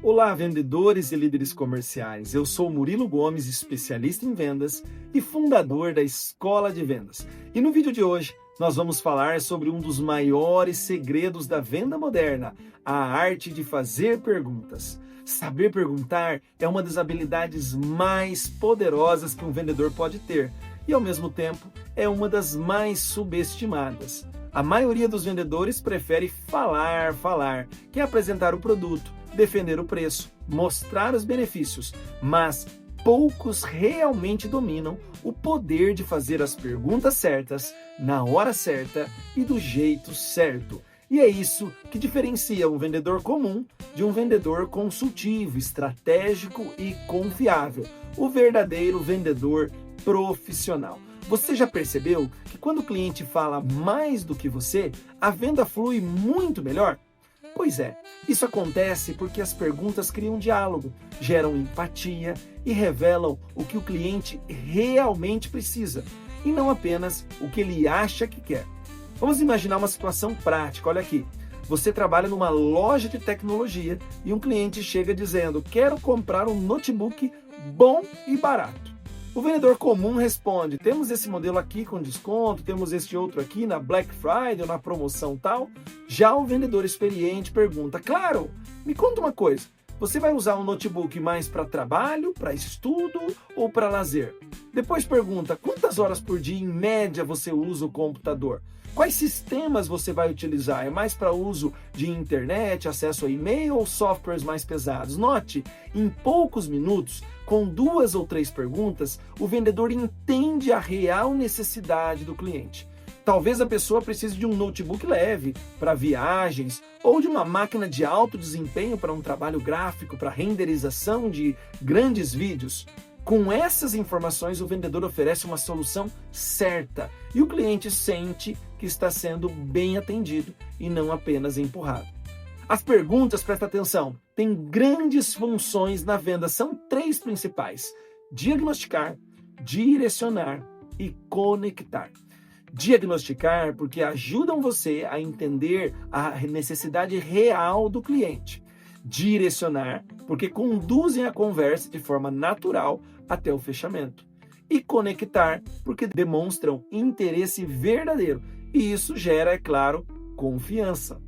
Olá, vendedores e líderes comerciais. Eu sou Murilo Gomes, especialista em vendas e fundador da Escola de Vendas. E no vídeo de hoje, nós vamos falar sobre um dos maiores segredos da venda moderna, a arte de fazer perguntas. Saber perguntar é uma das habilidades mais poderosas que um vendedor pode ter e, ao mesmo tempo, é uma das mais subestimadas. A maioria dos vendedores prefere falar, quer apresentar o produto, defender o preço, mostrar os benefícios, mas poucos realmente dominam o poder de fazer as perguntas certas, na hora certa e do jeito certo. E é isso que diferencia um vendedor comum de um vendedor consultivo, estratégico e confiável, o verdadeiro vendedor profissional. Você já percebeu que quando o cliente fala mais do que você, a venda flui muito melhor? Pois é, isso acontece porque as perguntas criam diálogo, geram empatia e revelam o que o cliente realmente precisa, e não apenas o que ele acha que quer. Vamos imaginar uma situação prática, olha aqui. Você trabalha numa loja de tecnologia e um cliente chega dizendo: quero comprar um notebook bom e barato. O vendedor comum responde: temos esse modelo aqui com desconto, temos este outro aqui na Black Friday ou na promoção tal. Já o vendedor experiente pergunta: claro, me conta uma coisa, você vai usar um notebook mais para trabalho, para estudo ou para lazer? Depois pergunta: quantas horas por dia em média você usa o computador? Quais sistemas você vai utilizar? É mais para uso de internet, acesso a e-mail ou softwares mais pesados? Note, em poucos minutos, com 2 ou 3 perguntas, o vendedor entende a real necessidade do cliente. Talvez a pessoa precise de um notebook leve para viagens ou de uma máquina de alto desempenho para um trabalho gráfico, para renderização de grandes vídeos. Com essas informações, o vendedor oferece uma solução certa e o cliente sente que está sendo bem atendido e não apenas empurrado. As perguntas, presta atenção, têm grandes funções na venda. São 3 principais: diagnosticar, direcionar e conectar. Diagnosticar porque ajudam você a entender a necessidade real do cliente. Direcionar porque conduzem a conversa de forma natural até o fechamento. E conectar porque demonstram interesse verdadeiro. E isso gera, é claro, confiança.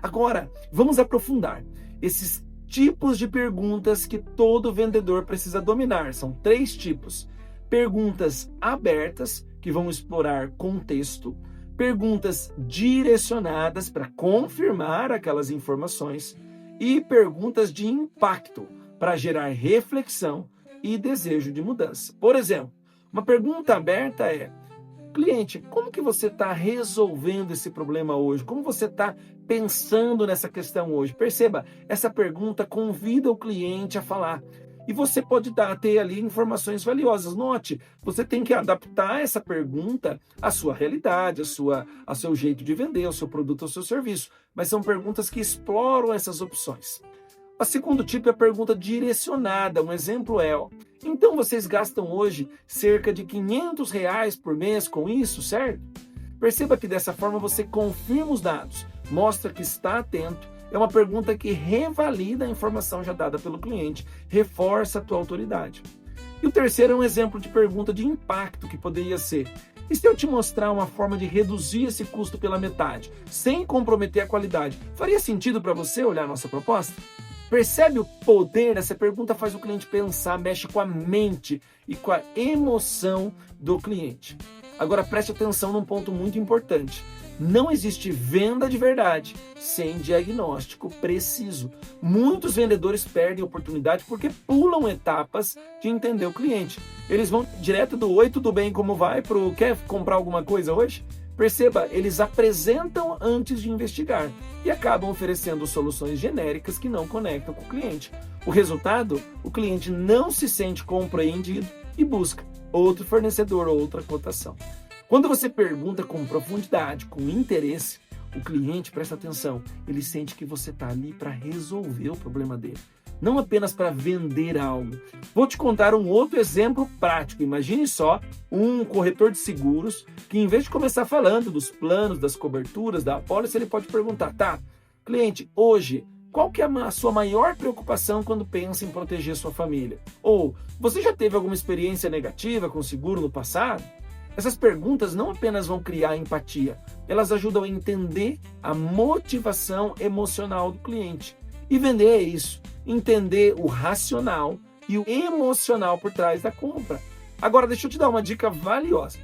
Agora, vamos aprofundar esses tipos de perguntas que todo vendedor precisa dominar. São 3 tipos. Perguntas abertas, que vão explorar contexto. Perguntas direcionadas para confirmar aquelas informações. E perguntas de impacto, para gerar reflexão e desejo de mudança. Por exemplo, uma pergunta aberta é: cliente, como que você está resolvendo esse problema hoje? Como você está pensando nessa questão hoje? Perceba, essa pergunta convida o cliente a falar. E você pode ter ali informações valiosas. Note, você tem que adaptar essa pergunta à sua realidade, ao seu jeito de vender, ao seu produto, ao seu serviço. Mas são perguntas que exploram essas opções. O segundo tipo é a pergunta direcionada. Um exemplo é: então vocês gastam hoje cerca de R$500 por mês com isso, certo? Perceba que dessa forma você confirma os dados, mostra que está atento. É uma pergunta que revalida a informação já dada pelo cliente, reforça a tua autoridade. E o terceiro é um exemplo de pergunta de impacto, que poderia ser: e se eu te mostrar uma forma de reduzir esse custo pela metade, sem comprometer a qualidade, faria sentido para você olhar a nossa proposta? Percebe o poder dessa pergunta? Faz o cliente pensar, mexe com a mente e com a emoção do cliente. Agora preste atenção num ponto muito importante. Não existe venda de verdade sem diagnóstico preciso. Muitos vendedores perdem oportunidade porque pulam etapas de entender o cliente. Eles vão direto do "oi, tudo bem, como vai?" para o "quer comprar alguma coisa hoje?" Perceba, eles apresentam antes de investigar e acabam oferecendo soluções genéricas que não conectam com o cliente. O resultado? O cliente não se sente compreendido e busca outro fornecedor ou outra cotação. Quando você pergunta com profundidade, com interesse, o cliente, presta atenção, ele sente que você está ali para resolver o problema dele, não apenas para vender algo. Vou te contar um outro exemplo prático. Imagine só um corretor de seguros que, em vez de começar falando dos planos, das coberturas, da apólice, ele pode perguntar: tá, cliente, hoje qual que é a sua maior preocupação quando pensa em proteger sua família? Ou você já teve alguma experiência negativa com seguro no passado? Essas perguntas não apenas vão criar empatia, elas ajudam a entender a motivação emocional do cliente. E vender é isso, entender o racional e o emocional por trás da compra. Agora, deixa eu te dar uma dica valiosa.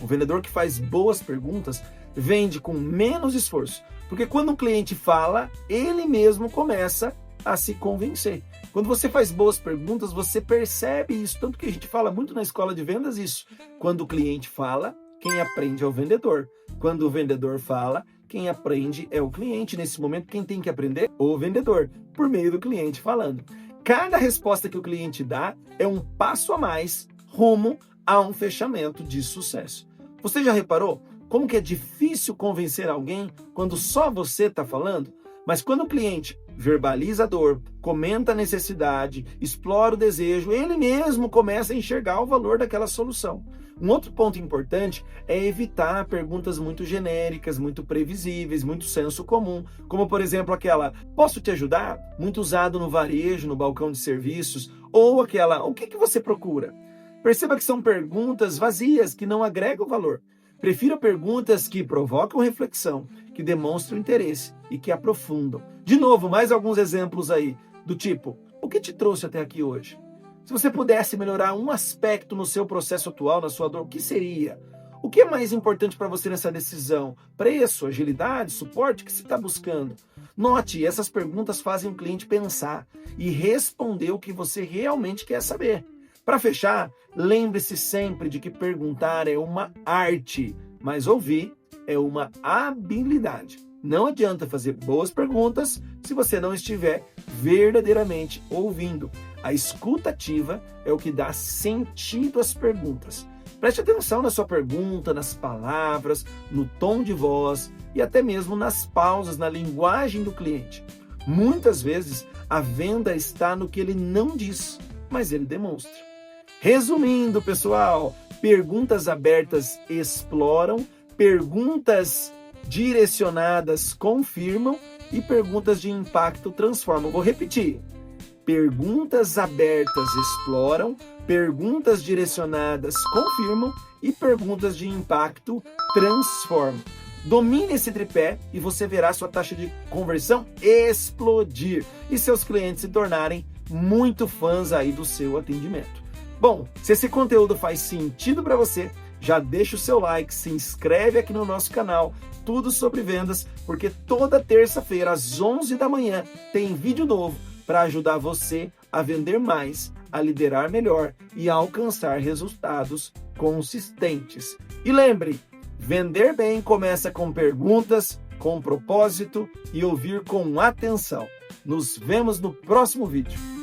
O vendedor que faz boas perguntas vende com menos esforço, porque quando o cliente fala, ele mesmo começa a se convencer. Quando você faz boas perguntas, você percebe isso, tanto que a gente fala muito na escola de vendas isso. Quando o cliente fala, quem aprende é o vendedor. Quando o vendedor fala, quem aprende é o cliente. Nesse momento, quem tem que aprender? O vendedor, por meio do cliente falando. Cada resposta que o cliente dá é um passo a mais rumo a um fechamento de sucesso. Você já reparou como que é difícil convencer alguém quando só você está falando? Mas quando o cliente verbaliza a dor, comenta a necessidade, explora o desejo, ele mesmo começa a enxergar o valor daquela solução. Um outro ponto importante é evitar perguntas muito genéricas, muito previsíveis, muito senso comum, como por exemplo aquela, posso te ajudar? Muito usado no varejo, no balcão de serviços, ou aquela, o que você procura? Perceba que são perguntas vazias, que não agregam valor. Prefira perguntas que provocam reflexão, que demonstram interesse e que aprofundam. De novo, mais alguns exemplos aí, do tipo, o que te trouxe até aqui hoje? Se você pudesse melhorar um aspecto no seu processo atual, na sua dor, o que seria? O que é mais importante para você nessa decisão? Preço, agilidade, suporte? O que você está buscando? Note, essas perguntas fazem o cliente pensar e responder o que você realmente quer saber. Para fechar, lembre-se sempre de que perguntar é uma arte, mas ouvir é uma habilidade. Não adianta fazer boas perguntas se você não estiver verdadeiramente ouvindo. A escuta ativa é o que dá sentido às perguntas. Preste atenção na sua pergunta, nas palavras, no tom de voz e até mesmo nas pausas, na linguagem do cliente. Muitas vezes, a venda está no que ele não diz, mas ele demonstra. Resumindo, pessoal, perguntas abertas exploram, perguntas direcionadas confirmam e perguntas de impacto transformam. Vou repetir. Perguntas abertas exploram, perguntas direcionadas confirmam e perguntas de impacto transformam. Domine esse tripé e você verá sua taxa de conversão explodir e seus clientes se tornarem muito fãs aí do seu atendimento. Bom, se esse conteúdo faz sentido para você, já deixa o seu like, se inscreve aqui no nosso canal, tudo sobre vendas, porque toda terça-feira às 11 da manhã tem vídeo novo para ajudar você a vender mais, a liderar melhor e a alcançar resultados consistentes. E lembre, vender bem começa com perguntas, com propósito e ouvir com atenção. Nos vemos no próximo vídeo.